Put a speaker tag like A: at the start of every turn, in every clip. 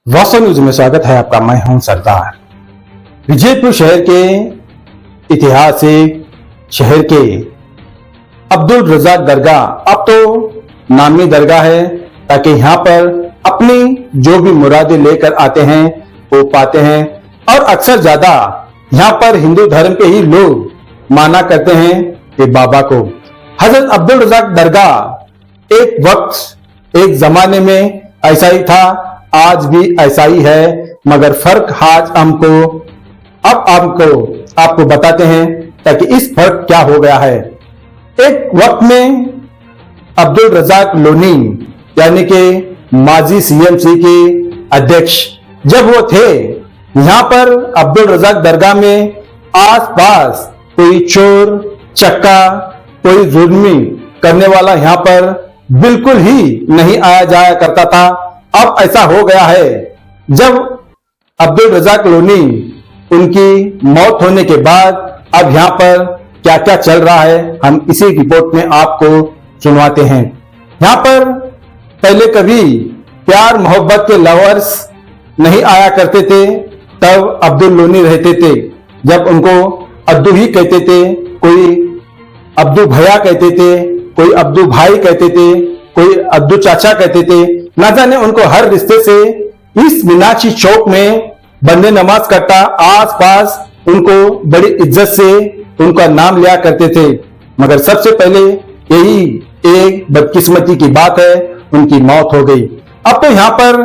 A: वास्तव न्यूज में स्वागत है आपका। मैं हूं सरदार। विजयपुर शहर के ऐतिहासिक शहर के अब्दुल रज़ाक दरगाह अब तो नामी दरगाह है, ताकि यहाँ पर अपनी जो भी मुरादें लेकर आते हैं वो पाते हैं। और अक्सर ज्यादा यहाँ पर हिंदू धर्म के ही लोग माना करते हैं कि बाबा को। हजरत अब्दुल रज़ाक दरगाह एक वक्त एक जमाने में ऐसा ही था, आज भी ऐसा ही है, मगर फर्क आज आपको बताते हैं ताकि इस फर्क क्या हो गया है। एक वक्त में अब्दुल रज़ाक लोनी यानी कि माजी सीएमसी के अध्यक्ष जब वो थे, यहाँ पर अब्दुल रज़ाक दरगाह में आसपास कोई चोर चक्का कोई जुर्मी करने वाला यहाँ पर बिल्कुल ही नहीं आया जाया करता था। अब ऐसा हो गया है, जब अब्दुल रज़ाक लोनी उनकी मौत होने के बाद अब यहाँ पर क्या क्या चल रहा है हम इसी रिपोर्ट में आपको सुनवाते हैं। यहाँ पर पहले कभी प्यार मोहब्बत के लवर्स नहीं आया करते थे, तब अब्दुल लोनी रहते थे। जब उनको अब्दू ही कहते थे, कोई अब्दू भैया कहते थे, कोई अब्दू भाई कहते थे, कोई अब्दू चाचा कहते थे। ना जाने उनको हर रिश्ते से इस मीनाक्षी चौक में बंदे नमाज करता आसपास उनको बड़ी इज्जत से उनका नाम लिया करते थे। मगर सबसे पहले यही एक बदकिस्मती की बात है, उनकी मौत हो गई। अब तो यहाँ पर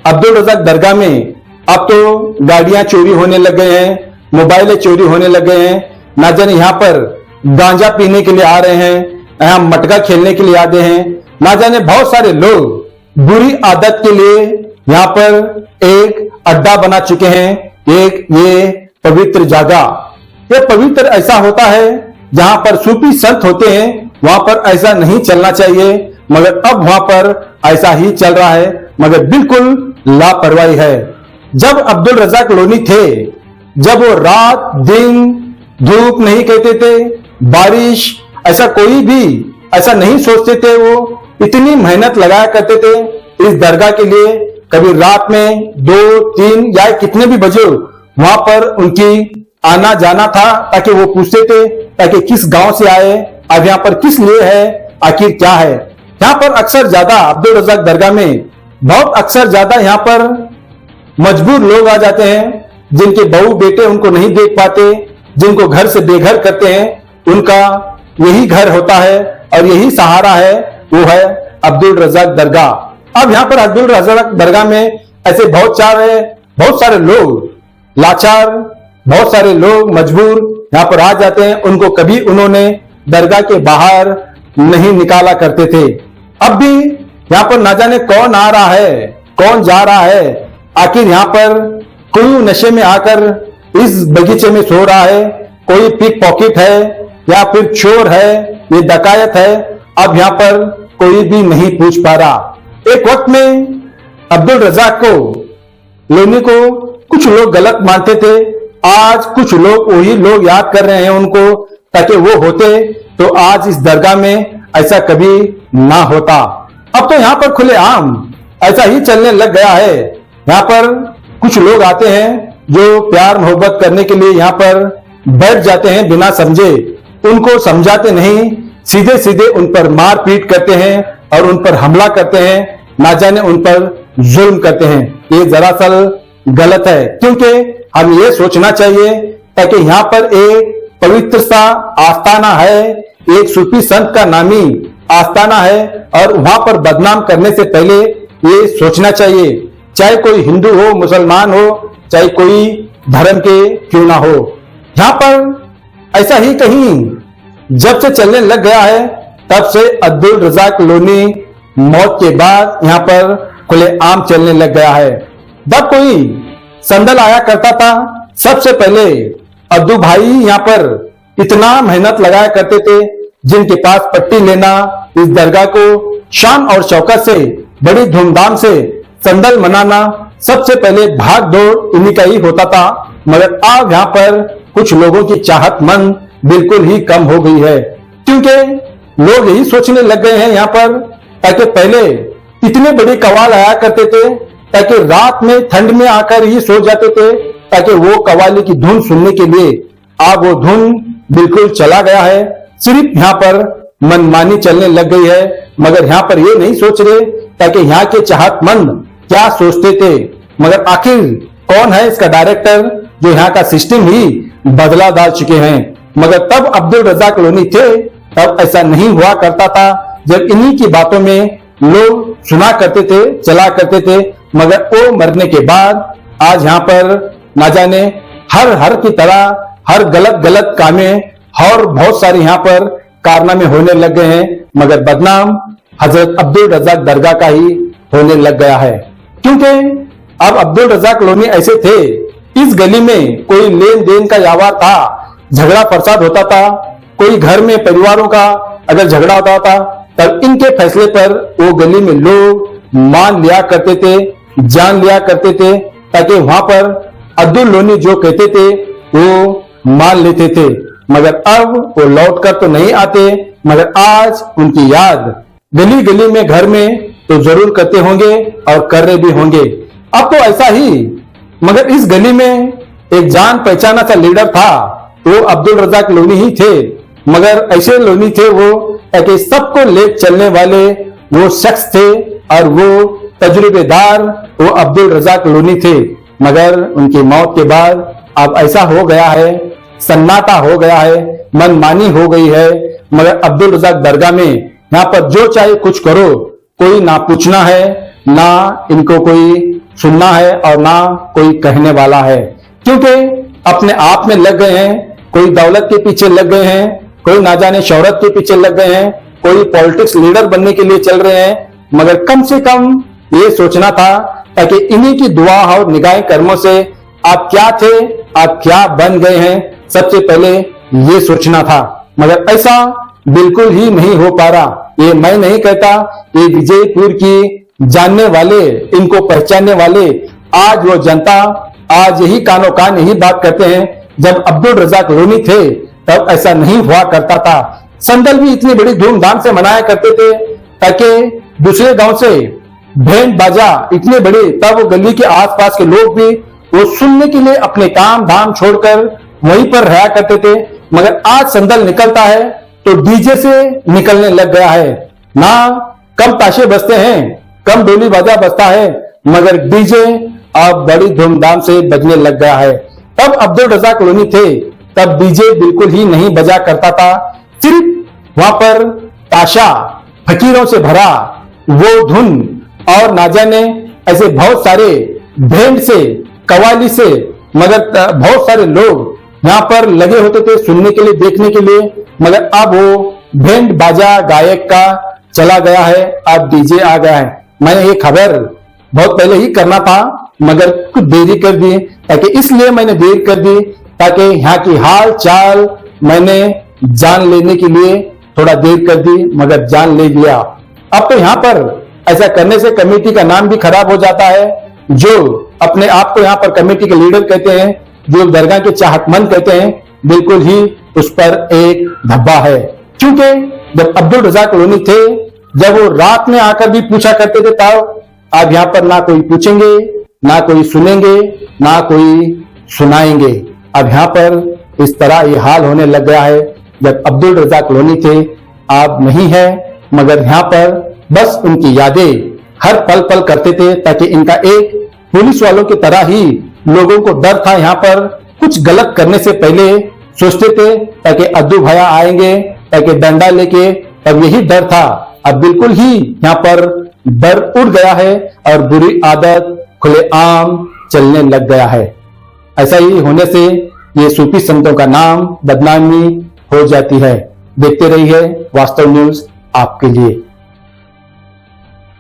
A: अब्दुल रज़ाक दरगाह में अब तो गाड़ियां चोरी होने लग गए हैं, मोबाइलें चोरी होने लग गए हैं। ना जाने यहाँ पर गांजा पीने के लिए आ रहे हैं, यहाँ मटका खेलने के लिए आते हैं। ना जाने बहुत सारे लोग बुरी आदत के लिए यहाँ पर एक अड्डा बना चुके हैं। एक ये पवित्र जगह, ये पवित्र ऐसा होता है जहां पर सूफी संत होते हैं, वहां पर ऐसा नहीं चलना चाहिए, मगर अब वहां पर ऐसा ही चल रहा है, मगर बिल्कुल लापरवाही है। जब अब्दुल रज़ाक लोनी थे, जब वो रात दिन धूप नहीं कहते थे, बारिश ऐसा कोई भी ऐसा नहीं सोचते थे। वो इतनी मेहनत लगाया करते थे इस दरगाह के लिए। कभी रात में 2-3 या कितने भी बजे वहां पर उनकी आना जाना था, ताकि वो पूछते थे ताकि किस गांव से आए, अब यहाँ पर किस लिए है, आखिर क्या है। यहाँ पर अक्सर ज्यादा अब्दुल रज़ाक दरगाह में बहुत अक्सर ज्यादा यहाँ पर मजबूर लोग आ जाते हैं, जिनके बहू बेटे उनको नहीं देख पाते, जिनको घर से बेघर करते हैं, उनका यही घर होता है और यही सहारा है, वो है अब्दुल रज़ाक दरगाह। अब यहाँ पर अब्दुल रज़ाक दरगाह में ऐसे बहुत सारे लोग लाचार, बहुत सारे लोग मजबूर यहाँ पर आ जाते हैं। उनको कभी उन्होंने दरगाह के बाहर नहीं निकाला करते थे। अब भी यहाँ पर ना जाने कौन आ रहा है कौन जा रहा है, आखिर यहाँ पर कोई नशे में आकर इस बगीचे में सो रहा है, कोई पिक पॉकेट है या फिर चोर है, ये डकायत है। अब यहाँ पर कोई भी नहीं पूछ पा रहा। एक वक्त में अब्दुल रज़ाक लोनी को कुछ लोग गलत मानते थे, आज कुछ लोग वही लोग याद कर रहे हैं उनको, ताकि वो होते तो आज इस दरगाह में ऐसा कभी ना होता। अब तो यहाँ पर खुलेआम ऐसा ही चलने लग गया है। यहाँ पर कुछ लोग आते हैं जो प्यार मोहब्बत करने के लिए यहाँ पर बैठ जाते हैं बिना समझे, उनको समझाते नहीं, सीधे सीधे उन पर मारपीट करते हैं और उन पर हमला करते हैं, ना जाने उन पर जुल्म करते हैं। ये दरअसल गलत है, क्योंकि हम ये सोचना चाहिए ताकि यहाँ पर एक पवित्र सा आस्थाना है, एक सूफी संत का नामी आस्थाना है, और वहां पर बदनाम करने से पहले ये सोचना चाहिए, चाहे कोई हिंदू हो, मुसलमान हो, चाहे कोई धर्म के क्यों ना हो। यहाँ पर ऐसा ही कहीं जब से चलने लग गया है, तब से अब्दुल रज़ाक लोनी मौत के बाद यहाँ पर खुलेआम चलने लग गया है। जब कोई संदल आया करता था, सबसे पहले अब्दू भाई यहाँ पर इतना मेहनत लगाया करते थे, जिनके पास पट्टी लेना, इस दरगाह को शान और शौकत से बड़ी धूमधाम से संदल मनाना, सबसे पहले भाग दौड़ इन्हीं का ही होता था। मगर अब यहाँ पर कुछ लोगों की चाहत मन बिल्कुल ही कम हो गई है, क्योंकि लोग यही सोचने लग गए हैं यहाँ पर, ताकि पहले इतने बड़े कवाल आया करते थे, ताकि रात में ठंड में आकर ही सो जाते थे, ताकि वो कव्वाली की धुन सुनने के लिए। अब वो धुन बिल्कुल चला गया है, सिर्फ यहाँ पर मनमानी चलने लग गई है। मगर यहाँ पर ये नहीं सोच रहे ताकि यहाँ के चाहतमंद क्या सोचते थे। मगर आखिर कौन है इसका डायरेक्टर जो यहाँ का सिस्टम ही बदला डाल चुके हैं। मगर तब अब्दुल रज़ाक लोनी थे तब ऐसा नहीं हुआ करता था, जब इन्हीं की बातों में लोग सुना करते थे, चला करते थे। मगर वो मरने के बाद आज यहाँ पर ना जाने हर की तरह हर गलत कामें और बहुत सारे यहाँ पर कारनामे होने लग गए हैं। मगर बदनाम हजरत अब्दुल रज़ाक दरगाह का ही होने लग गया है, क्योंकि अब अब्दुल रज़ाक लोनी ऐसे थे, इस गली में कोई लेन देन का व्यवहार था, झगड़ा फसाद होता था, कोई घर में परिवारों का अगर झगड़ा होता था तब इनके फैसले पर वो गली में लोग मान लिया करते थे, जान लिया करते थे, ताकि वहां पर अब्दुल लोनी जो कहते थे वो मान लेते थे। मगर अब वो लौट कर तो नहीं आते, मगर आज उनकी याद गली गली में घर में तो जरूर करते होंगे और कर रहे भी होंगे। अब तो ऐसा ही, मगर इस गली में एक जान पहचाना सा लीडर था, वो अब्दुल रज़ाक लोनी ही थे। मगर ऐसे लोनी थे वो ताकि सबको ले चलने वाले वो शख्स थे और वो तजुर्बेदार वो अब्दुल रज़ाक लोनी थे। मगर उनकी मौत के बाद अब ऐसा हो गया है, सन्नाटा हो गया है, मनमानी हो गई है। मगर अब्दुल रज़ाक दरगाह में यहाँ पर जो चाहे कुछ करो, कोई ना पूछना है, ना इनको कोई सुनना है और ना कोई कहने वाला है, क्योंकि अपने आप में लग गए हैं। कोई दौलत के पीछे लग गए हैं, कोई ना जाने शोहरत के पीछे लग गए हैं, कोई पॉलिटिक्स लीडर बनने के लिए चल रहे हैं। मगर कम से कम ये सोचना था ताकि इन्हीं की दुआ और निगाह कर्मों से आप क्या थे, आप क्या बन गए हैं, सबसे पहले ये सोचना था। मगर ऐसा बिल्कुल ही नहीं हो पा रहा। ये मैं नहीं कहता, ये विजयपुर की जानने वाले, इनको पहचानने वाले आज वो जनता आज यही कानों कान यही बात करते हैं। जब अब्दुल रज़ाक लोनी थे तब ऐसा नहीं हुआ करता था। संदल भी इतनी बड़ी धूमधाम से मनाया करते थे ताकि दूसरे गांव से बैंड बाजा इतने बड़े, तब गली के आसपास के लोग भी वो सुनने के लिए अपने काम धाम छोड़कर वहीं पर रहा करते थे। मगर आज संदल निकलता है तो डीजे से निकलने लग गया है। ना कम ताशे बजते हैं, कम डोली बाजा बजता है, मगर डीजे अब बड़ी धूमधाम से बजने लग गया है। तब अब्दुल रज़ाक लोनी थे तब डीजे बिल्कुल ही नहीं बजा करता था, सिर्फ वहां पर ताशा फकीरों से भरा वो धुन और ना जाने ऐसे बहुत सारे बैंड से, कव्वाली से, मगर बहुत सारे लोग यहाँ पर लगे होते थे सुनने के लिए, देखने के लिए। मगर अब वो बैंड बाजा गायक का चला गया है, अब डीजे आ गया है। मैंने ये खबर बहुत पहले ही करना था, मगर कुछ देरी कर दी, ताकि इसलिए मैंने देर कर दी ताकि यहाँ की हाल चाल मैंने जान लेने के लिए थोड़ा देर कर दी, मगर जान ले लिया। अब तो यहाँ पर ऐसा करने से कमेटी का नाम भी खराब हो जाता है। जो अपने आप को यहाँ पर कमेटी के लीडर कहते हैं, जो दरगाह के चाहतमंद कहते हैं, बिल्कुल ही उस पर एक धब्बा है। क्योंकि जब अब्दुल रज़ाक लोनी थे, जब वो रात में आकर भी पूछा करते थे, तब अब यहाँ पर ना कोई पूछेंगे, ना कोई सुनेंगे, ना कोई सुनाएंगे। अब यहाँ पर इस तरह ये हाल होने लग गया है। जब अब्दुल रज़ाक लोनी थे अब नहीं है, मगर यहाँ पर बस उनकी यादें हर पल पल करते थे, ताकि इनका एक पुलिस वालों की तरह ही लोगों को डर था। यहाँ पर कुछ गलत करने से पहले सोचते थे ताकि अद्दू भैया आएंगे, ताकि डंडा लेके, तब यही डर था। अब बिल्कुल ही यहाँ पर डर उड़ गया है और बुरी आदत खुलेआम चलने लग गया है। ऐसा ही होने से ये सूफी संतों का नाम बदनामी हो जाती है। देखते रहिए वास्तव न्यूज आपके लिए।